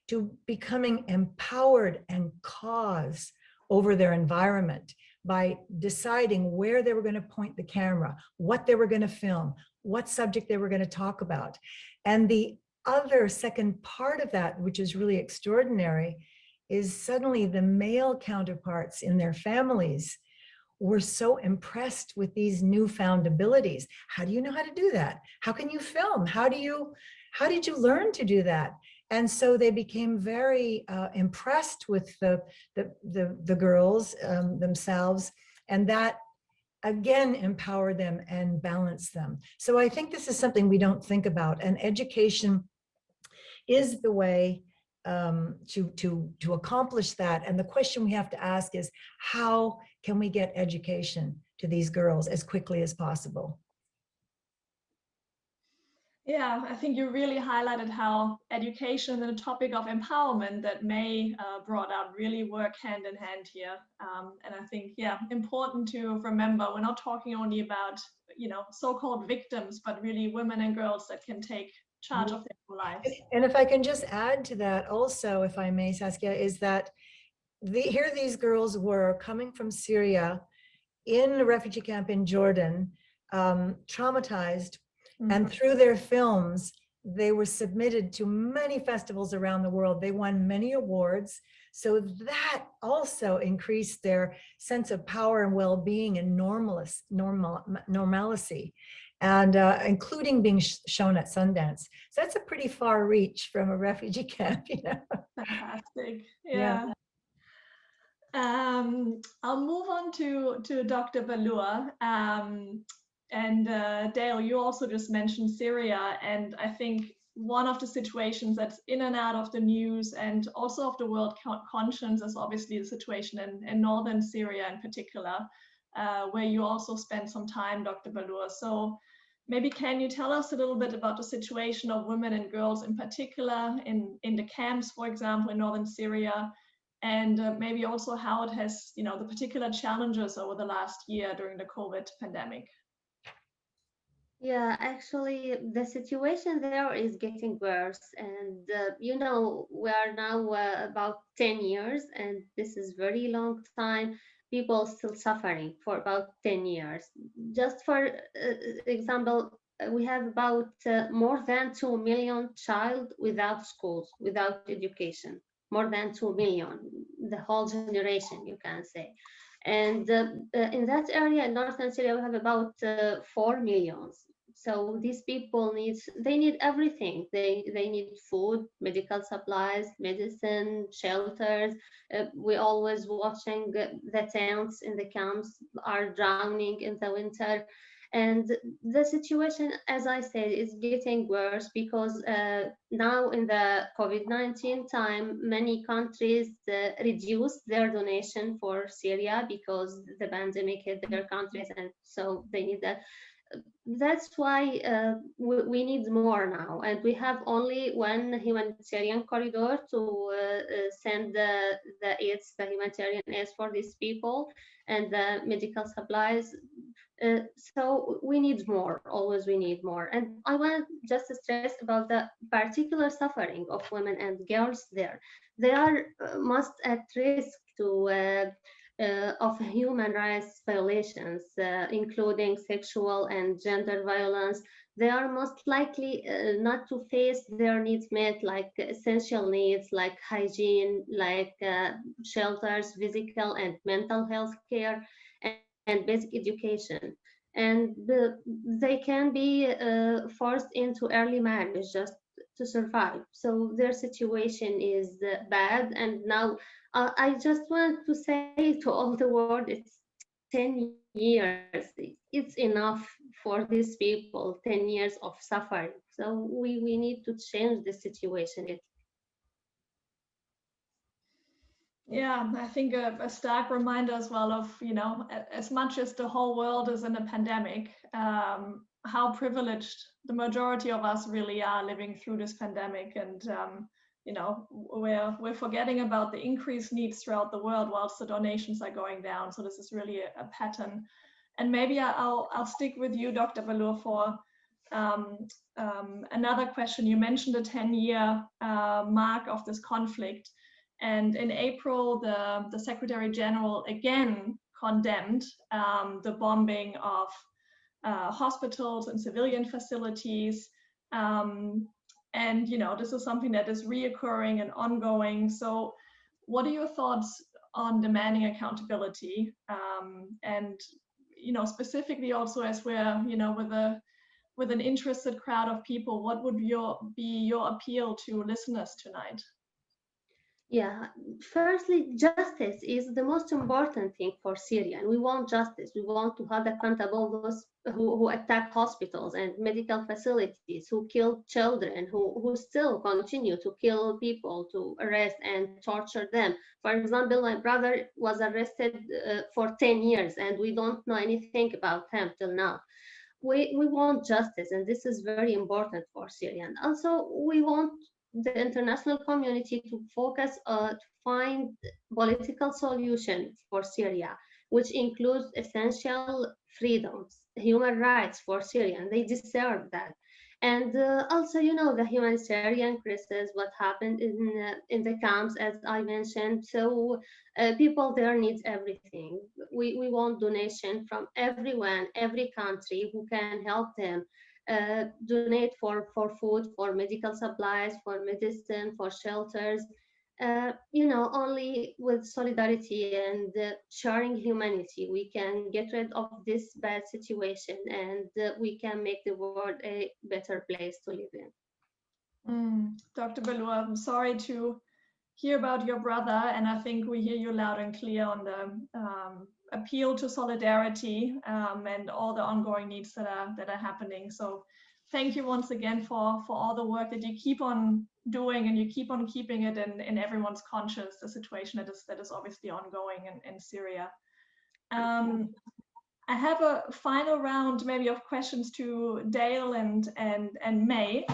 to becoming empowered and cause over their environment by deciding where they were going to point the camera, what they were going to film, what subject they were going to talk about. And the other second part of that, which is really extraordinary, is suddenly the male counterparts in their families were so impressed with these newfound abilities. How do you know how to do that? How can you film? How did you learn to do that? And so they became very impressed with the girls themselves, and that again empowered them and balanced them. So I think this is something we don't think about, and education is the way to accomplish that. And the question we have to ask is, how can we get education to these girls as quickly as possible? Yeah, I think you really highlighted how education and the topic of empowerment that May brought out really work hand in hand here. And I think, yeah, important to remember, we're not talking only about, so-called victims, but really women and girls that can take charge of their own lives. And if I can just add to that also, if I may, Saskia, is that here these girls were coming from Syria in a refugee camp in Jordan, traumatized, and through their films, they were submitted to many festivals around the world. They won many awards. So that also increased their sense of power and well-being and normalcy, and including being shown at Sundance. So that's a pretty far reach from a refugee camp, Fantastic. Yeah. I'll move on to Dr. Ballour. And Dayle, you also just mentioned Syria, and I think one of the situations that's in and out of the news and also of the world conscience is obviously the situation in northern Syria in particular, where you also spent some time, Dr. Ballour. So maybe can you tell us a little bit about the situation of women and girls in particular in the camps, for example, in northern Syria, and maybe also how it has, the particular challenges over the last year during the COVID pandemic? Yeah, actually, the situation there is getting worse. And, we are now about 10 years, and this is very long time. People still suffering for about 10 years. Just for example, we have about more than 2 million child without schools, without education. More than 2 million, the whole generation, you can say. And in that area, in northern Syria, we have about 4 million. So these people need everything. They need food, medical supplies, medicine, shelters. We always watching the tents in the camps are drowning in the winter. And the situation, as I said, is getting worse because now in the COVID-19 time, many countries reduced their donation for Syria because the pandemic hit their countries, and so they need that. That's why we need more now, and we have only one humanitarian corridor to send the aids, the humanitarian aids for these people, and the medical supplies. So we need more, always we need more. And I want just to stress about the particular suffering of women and girls there. They are most at risk to of human rights violations, including sexual and gender violence. They are most likely not to face their needs met, like essential needs, like hygiene, like shelters, physical and mental health care, and basic education. And they can be forced into early marriage just to survive. So their situation is bad. And now I just want to say to all the world, it's 10 years. It's enough for these people, 10 years of suffering. So we need to change the situation. Yeah, I think a stark reminder as well of, you know, as much as the whole world is in a pandemic, how privileged the majority of us really are living through this pandemic. And, you know, we're forgetting about the increased needs throughout the world whilst the donations are going down. So this is really a pattern. And maybe I'll stick with you, Dr. Ballour, for another question. You mentioned the 10-year mark of this conflict. And in April, the Secretary General again condemned the bombing of hospitals and civilian facilities. And, you know, this is something that is reoccurring and ongoing. So what are your thoughts on demanding accountability? And, you know, specifically also as we're, you know, with an interested crowd of people, what would be your appeal to listeners tonight? Yeah, firstly, justice is the most important thing for Syria, and we want justice. We want to hold accountable those who attack hospitals and medical facilities, who kill children, who still continue to kill people, to arrest and torture them. For example, my brother was arrested for 10 years, and we don't know anything about him till now. We want justice, and this is very important for Syria. And also, we want the international community to focus to find political solution for Syria, which includes essential freedoms, human rights for Syrians. They deserve that. And also, you know, the humanitarian crisis, what happened in the camps, as I mentioned. So people there need everything. We want donation from everyone, every country who can help them. Donate for food, for medical supplies, for medicine, for shelters. You know, only with solidarity and sharing humanity, we can get rid of this bad situation, and we can make the world a better place to live in. Dr. Ballour, I'm sorry to hear about your brother, and I think we hear you loud and clear on the appeal to solidarity and all the ongoing needs that are happening. So thank you once again for all the work that you keep on doing, and you keep on keeping it in everyone's conscience, the situation that is obviously ongoing in Syria. I have a final round maybe of questions to Dayle and May.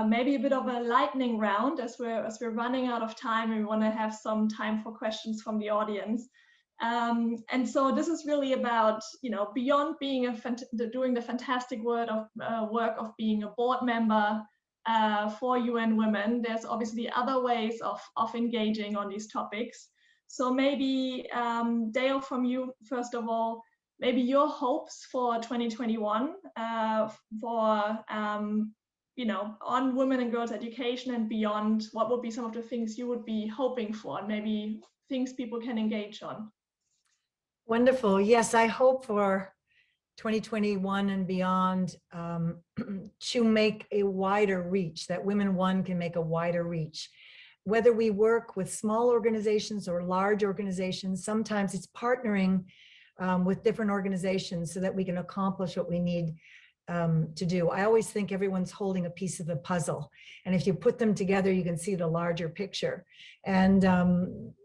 Maybe a bit of a lightning round as we're running out of time, and we want to have some time for questions from the audience. And so this is really about, you know, beyond being doing the fantastic work of being a board member for UN Women. There's obviously other ways of engaging on these topics. So maybe Dayle, from you first of all, maybe your hopes for 2021 for you know, on women and girls education and beyond. What would be some of the things you would be hoping for, and maybe things people can engage on? Wonderful. Yes, I hope for 2021 and beyond to make a wider reach, that WomenOne can make a wider reach. Whether we work with small organizations or large organizations, sometimes it's partnering with different organizations so that we can accomplish what we need to do. I always think everyone's holding a piece of the puzzle. And if you put them together, you can see the larger picture. And,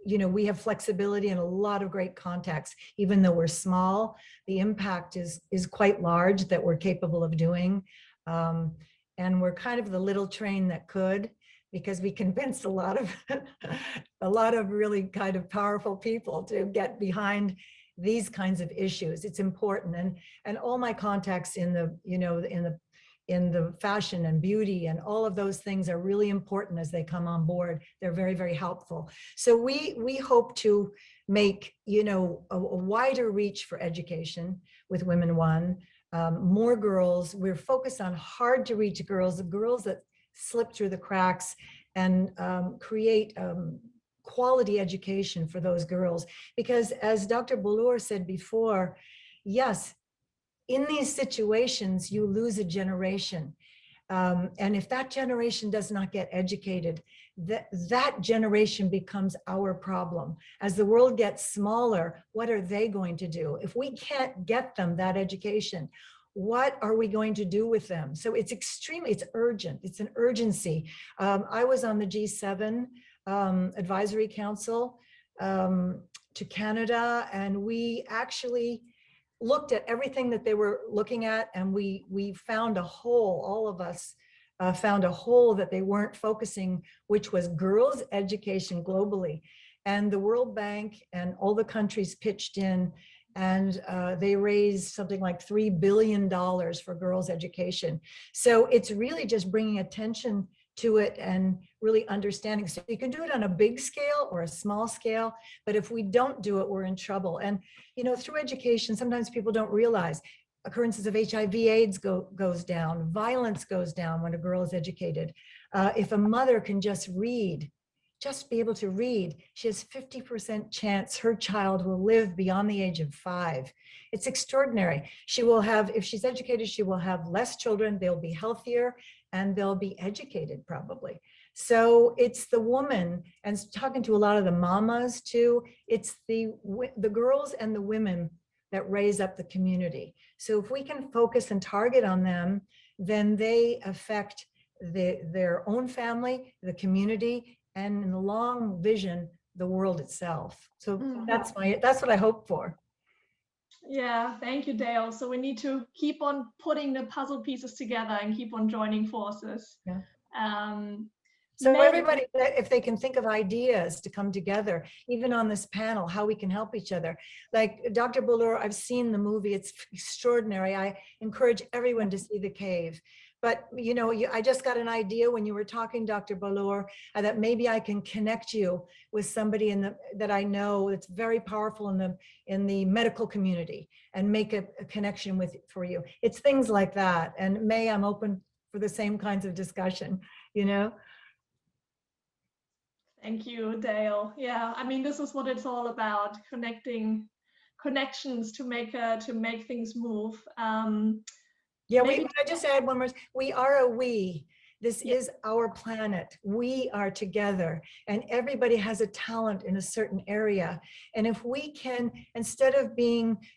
you know, we have flexibility and a lot of great contacts. Even though we're small, the impact is quite large that we're capable of doing. And we're kind of the little train that could, because we convinced a lot of really kind of powerful people to get behind these kinds of issues. It's important. And all my contacts in the, you know, in the fashion and beauty and all of those things are really important as they come on board. They're very, very helpful. So we hope to make, you know, a wider reach for education with WomenOne, more girls. We're focused on hard to reach girls, the girls that slip through the cracks, and create quality education for those girls. Because as Dr. Ballour said before, yes, in these situations, you lose a generation. And if that generation does not get educated, that generation becomes our problem. As the world gets smaller, what are they going to do? If we can't get them that education, what are we going to do with them? So it's urgent. It's an urgency. I was on the G7 Advisory Council to Canada, and we actually looked at everything that they were looking at, and we found a hole. All of us found a hole that they weren't focusing, which was girls' education globally. And the World Bank and all the countries pitched in, and they raised something like $3 billion for girls' education. So it's really just bringing attention to it and really understanding. So you can do it on a big scale or a small scale, but if we don't do it, we're in trouble. And, you know, through education, sometimes people don't realize occurrences of HIV/AIDS goes down, violence goes down when a girl is educated. If a mother can just read, just be able to read, she has 50% chance her child will live beyond the age of 5. It's extraordinary. She will have, if she's educated, she will have less children, they'll be healthier, and they'll be educated probably. So it's the woman, and talking to a lot of the mamas too, it's the girls and the women that raise up the community. So if we can focus and target on them, then they affect their own family, the community, and in the long vision, the world itself. So that's what I hope for. Yeah, thank you, Dayle. So we need to keep on putting the puzzle pieces together and keep on joining forces. Yeah. So everybody, if they can think of ideas to come together, even on this panel, how we can help each other. Like Dr. Ballour, I've seen the movie, it's extraordinary. I encourage everyone to see The Cave. But, you know, I just got an idea when you were talking, Dr. Ballour, that maybe I can connect you with somebody that I know that's very powerful in the medical community and make a connection for you. It's things like that. And May, I'm open for the same kinds of discussion, you know? Thank you, Dayle. Yeah, I mean, this is what it's all about, connections to make things move. Yeah, can I just add one more? We are a we. This is our planet. We are together, and everybody has a talent in a certain area. And if we can, instead of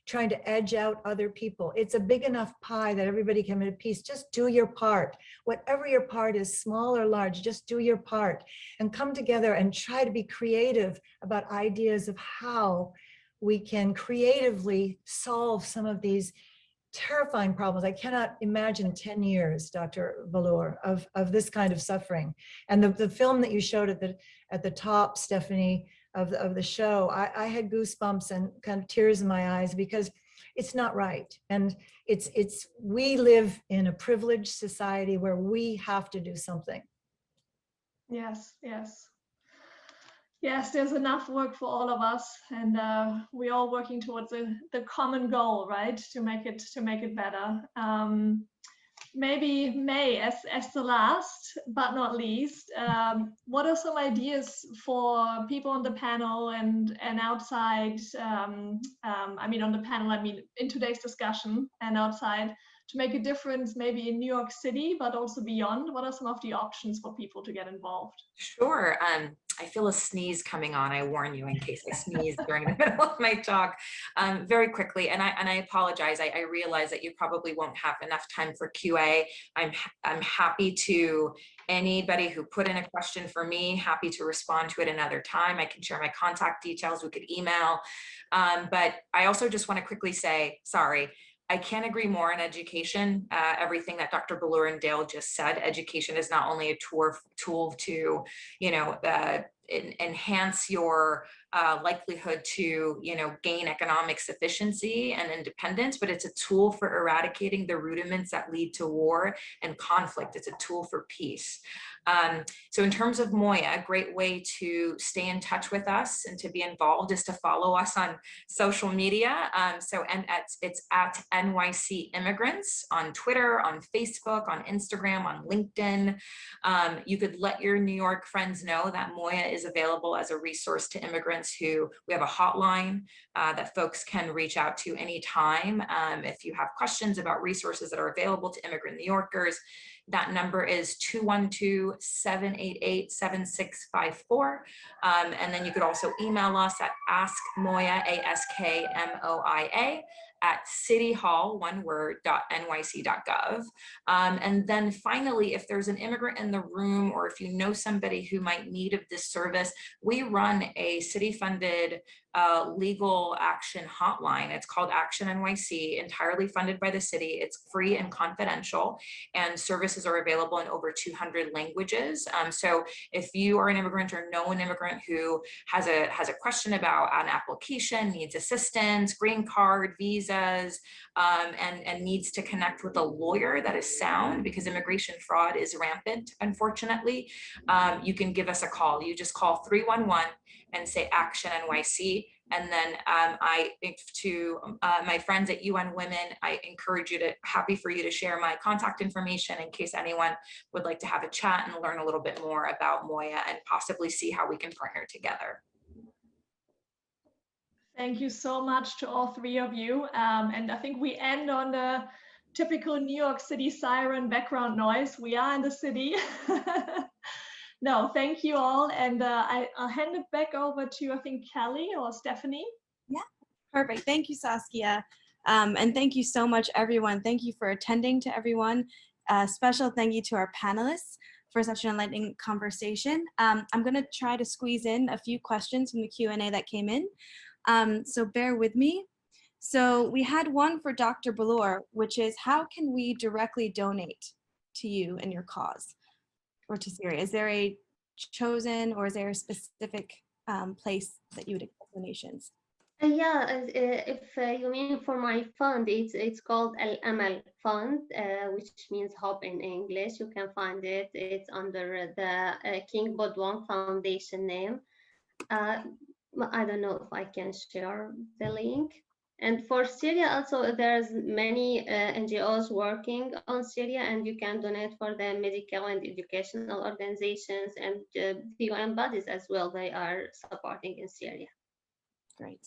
trying to edge out other people, it's a big enough pie that everybody can make a piece. Just do your part. Whatever your part is, small or large, just do your part and come together and try to be creative about ideas of how we can creatively solve some of these terrifying problems. I cannot imagine 10 years, Dr. Ballour, of this kind of suffering. And the film that you showed at the top, Stephanie, of the show, I had goosebumps and kind of tears in my eyes, because it's not right. And we live in a privileged society where we have to do something. Yes, yes. Yes, there's enough work for all of us, and we're all working towards the common goal, right? To make it better. Maybe May, as the last but not least, what are some ideas for people on the panel and outside? I mean, on the panel, I mean, in today's discussion and outside, to make a difference, maybe in New York City, but also beyond. What are some of the options for people to get involved? Sure. I feel a sneeze coming on. I warn you in case I sneeze during the middle of my talk. Very quickly, and I apologize. I realize that you probably won't have enough time for QA. I'm happy to, anybody who put in a question for me, happy to respond to it another time. I can share my contact details. We could email. But I also just want to quickly say, sorry, I can't agree more on education. Everything that Dr. Ballour and Dayle just said, education is not only a tool to, enhance your likelihood to, gain economic sufficiency and independence, but it's a tool for eradicating the rudiments that lead to war and conflict. It's a tool for peace. So in terms of Moya, a great way to stay in touch with us and to be involved is to follow us on social media. It's at NYC Immigrants on Twitter, on Facebook, on Instagram, on LinkedIn. You could let your New York friends know that Moya is available as a resource to immigrants who, we have a hotline that folks can reach out to anytime. If you have questions about resources that are available to immigrant New Yorkers, that number is 212-788-7654. And then you could also email us at askmoya, ASKMOIA, at cityhall, one word, .nyc.gov. And then finally, if there's an immigrant in the room, or if you know somebody who might need of this service, we run a city-funded legal action hotline. It's called Action NYC, entirely funded by the city. It's free and confidential, and services are available in over 200 languages. So if you are an immigrant or know an immigrant who has a question about an application, needs assistance, green card, visas, and needs to connect with a lawyer that is sound, because immigration fraud is rampant, unfortunately, you can give us a call. You just call 311 and say Action NYC. And then my friends at UN Women, I encourage happy for you to share my contact information in case anyone would like to have a chat and learn a little bit more about Moya and possibly see how we can partner together. Thank you so much to all three of you. And I think we end on the typical New York City siren background noise. We are in the city. No, thank you all. And I'll hand it back over to, I think, Kelly or Stephanie. Yeah, perfect. Thank you, Saskia. And thank you so much, everyone. Thank you for attending, to everyone. Special thank you to our panelists for such an enlightening conversation. I'm going to try to squeeze in a few questions from the Q&A that came in. So bear with me. So we had one for Dr. Ballour, which is, how can we directly donate to you and your cause, or to Syria? Is there a chosen, or is there a specific place that you would accept donations? Yeah, if you mean for my fund, it's called Al-Amal Fund, which means hope in English. You can find it. It's under the King Baudouin Foundation name. I don't know if I can share the link. And for Syria also, there's many NGOs working on Syria, and you can donate for the medical and educational organizations and the UN bodies as well. They are supporting in Syria. Great,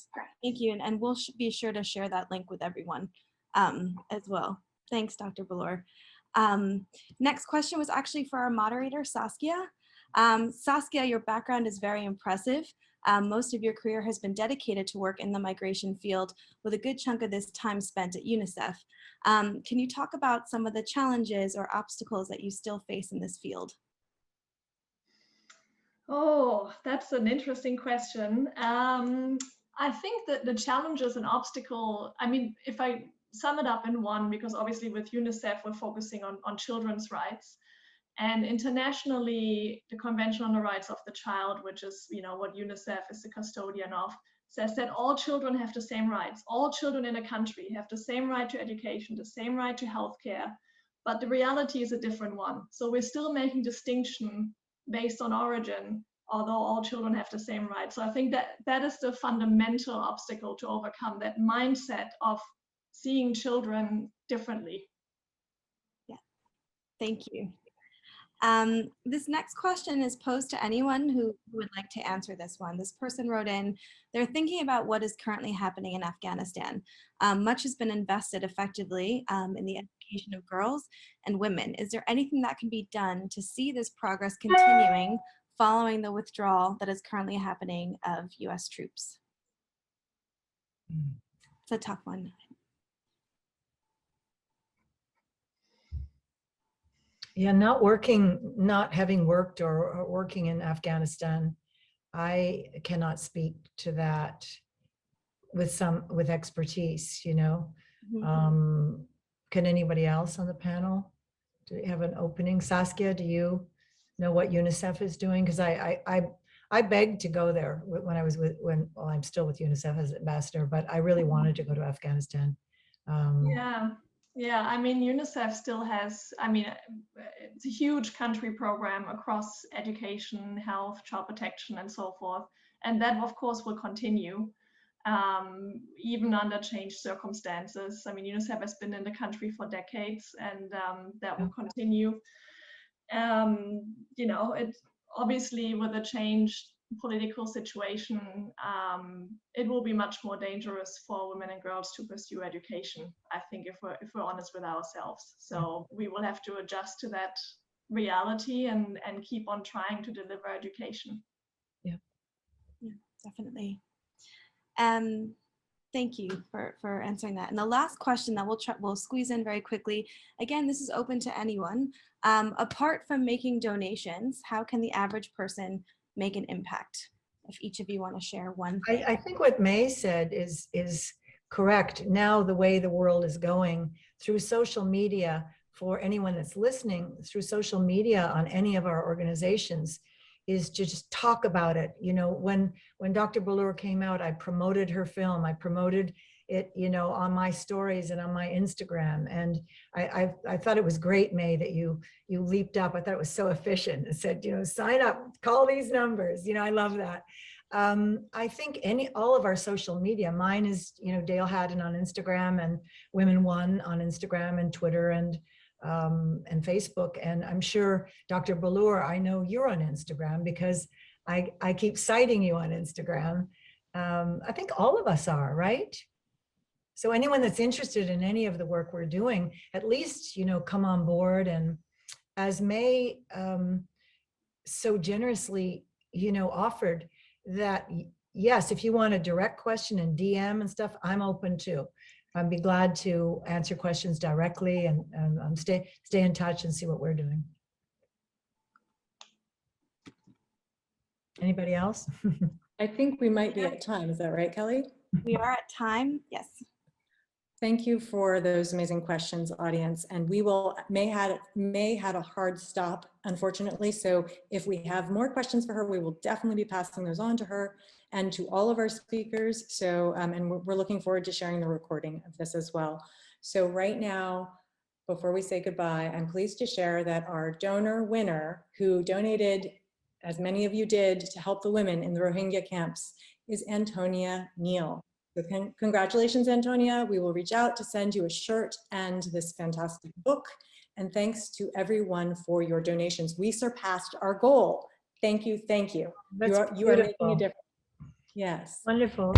thank you. And we'll be sure to share that link with everyone as well. Thanks, Dr. Ballour. Next question was actually for our moderator, Saskia. Saskia, your background is very impressive. Most of your career has been dedicated to work in the migration field, with a good chunk of this time spent at UNICEF. Can you talk about some of the challenges or obstacles that you still face in this field? Oh, that's an interesting question. I think that the challenges and obstacle, I mean, if I sum it up in one, because obviously with UNICEF, we're focusing on children's rights. And internationally, the Convention on the Rights of the Child, which is, what UNICEF is the custodian of, says that all children have the same rights. All children in a country have the same right to education, the same right to healthcare, but the reality is a different one. So we're still making distinction based on origin, although all children have the same rights. So I think that is the fundamental obstacle to overcome, that mindset of seeing children differently. Yeah, thank you. This next question is posed to anyone who would like to answer this one. This person wrote in, they're thinking about what is currently happening in Afghanistan. Much has been invested effectively in the education of girls and women. Is there anything that can be done to see this progress continuing following the withdrawal that is currently happening of US troops? It's a tough one. Yeah, not having worked or working in Afghanistan, I cannot speak to that with expertise, you know. Mhm. Can anybody else on the panel? Do we have an opening? Saskia, do you know what UNICEF is doing? Because I begged to go there when I was well, I'm still with UNICEF as ambassador, but I really wanted to go to Afghanistan. Yeah. I mean, UNICEF still has, I mean, it's a huge country program across education, health, child protection, and so forth. And that, of course, will continue. Even under changed circumstances. I mean, UNICEF has been in the country for decades, and that will continue. You know, it obviously with a changed political situation, it will be much more dangerous for women and girls to pursue education. I think if we're honest with ourselves, so we will have to adjust to that reality and keep on trying to deliver education. Yeah, definitely. Thank you for answering that. And the last question that we'll squeeze in very quickly. Again, this is open to anyone. Apart from making donations, how can the average person make an impact? If each of you want to share one thing. I think what May said is correct. Now the way the world is going through social media, for anyone that's listening, through social media on any of our organizations, is to just talk about it. You know, when Dr. Ballour came out, I promoted her film. I promoted it, you know, on my stories and on my Instagram. And I thought it was great, May, that you leaped up. I thought it was so efficient and said, you know, sign up, call these numbers. You know, I love that. I think all of our social media, mine is, you know, Dayle Haddon on Instagram, and WomenOne on Instagram and Twitter and Facebook. And I'm sure Dr. Ballour, I know you're on Instagram because I keep citing you on Instagram. I think all of us are, right? So anyone that's interested in any of the work we're doing, at least, you know, come on board. And as May so generously, you know, offered that, yes, if you want a direct question and DM and stuff, I'm open too. I'd be glad to answer questions directly and stay in touch and see what we're doing. Anybody else? I think we might be at time. Is that right, Kelly? We are at time. Yes. Thank you for those amazing questions, audience. And May had a hard stop, unfortunately. So if we have more questions for her, we will definitely be passing those on to her and to all of our speakers. So, and we're looking forward to sharing the recording of this as well. So right now, before we say goodbye, I'm pleased to share that our donor winner, who donated, as many of you did, to help the women in the Rohingya camps, is Antonia Neal. So congratulations, Antonia. We will reach out to send you a shirt and this fantastic book. And thanks to everyone for your donations. We surpassed our goal. Thank you, thank you. That's you are making a difference. Yes. Wonderful.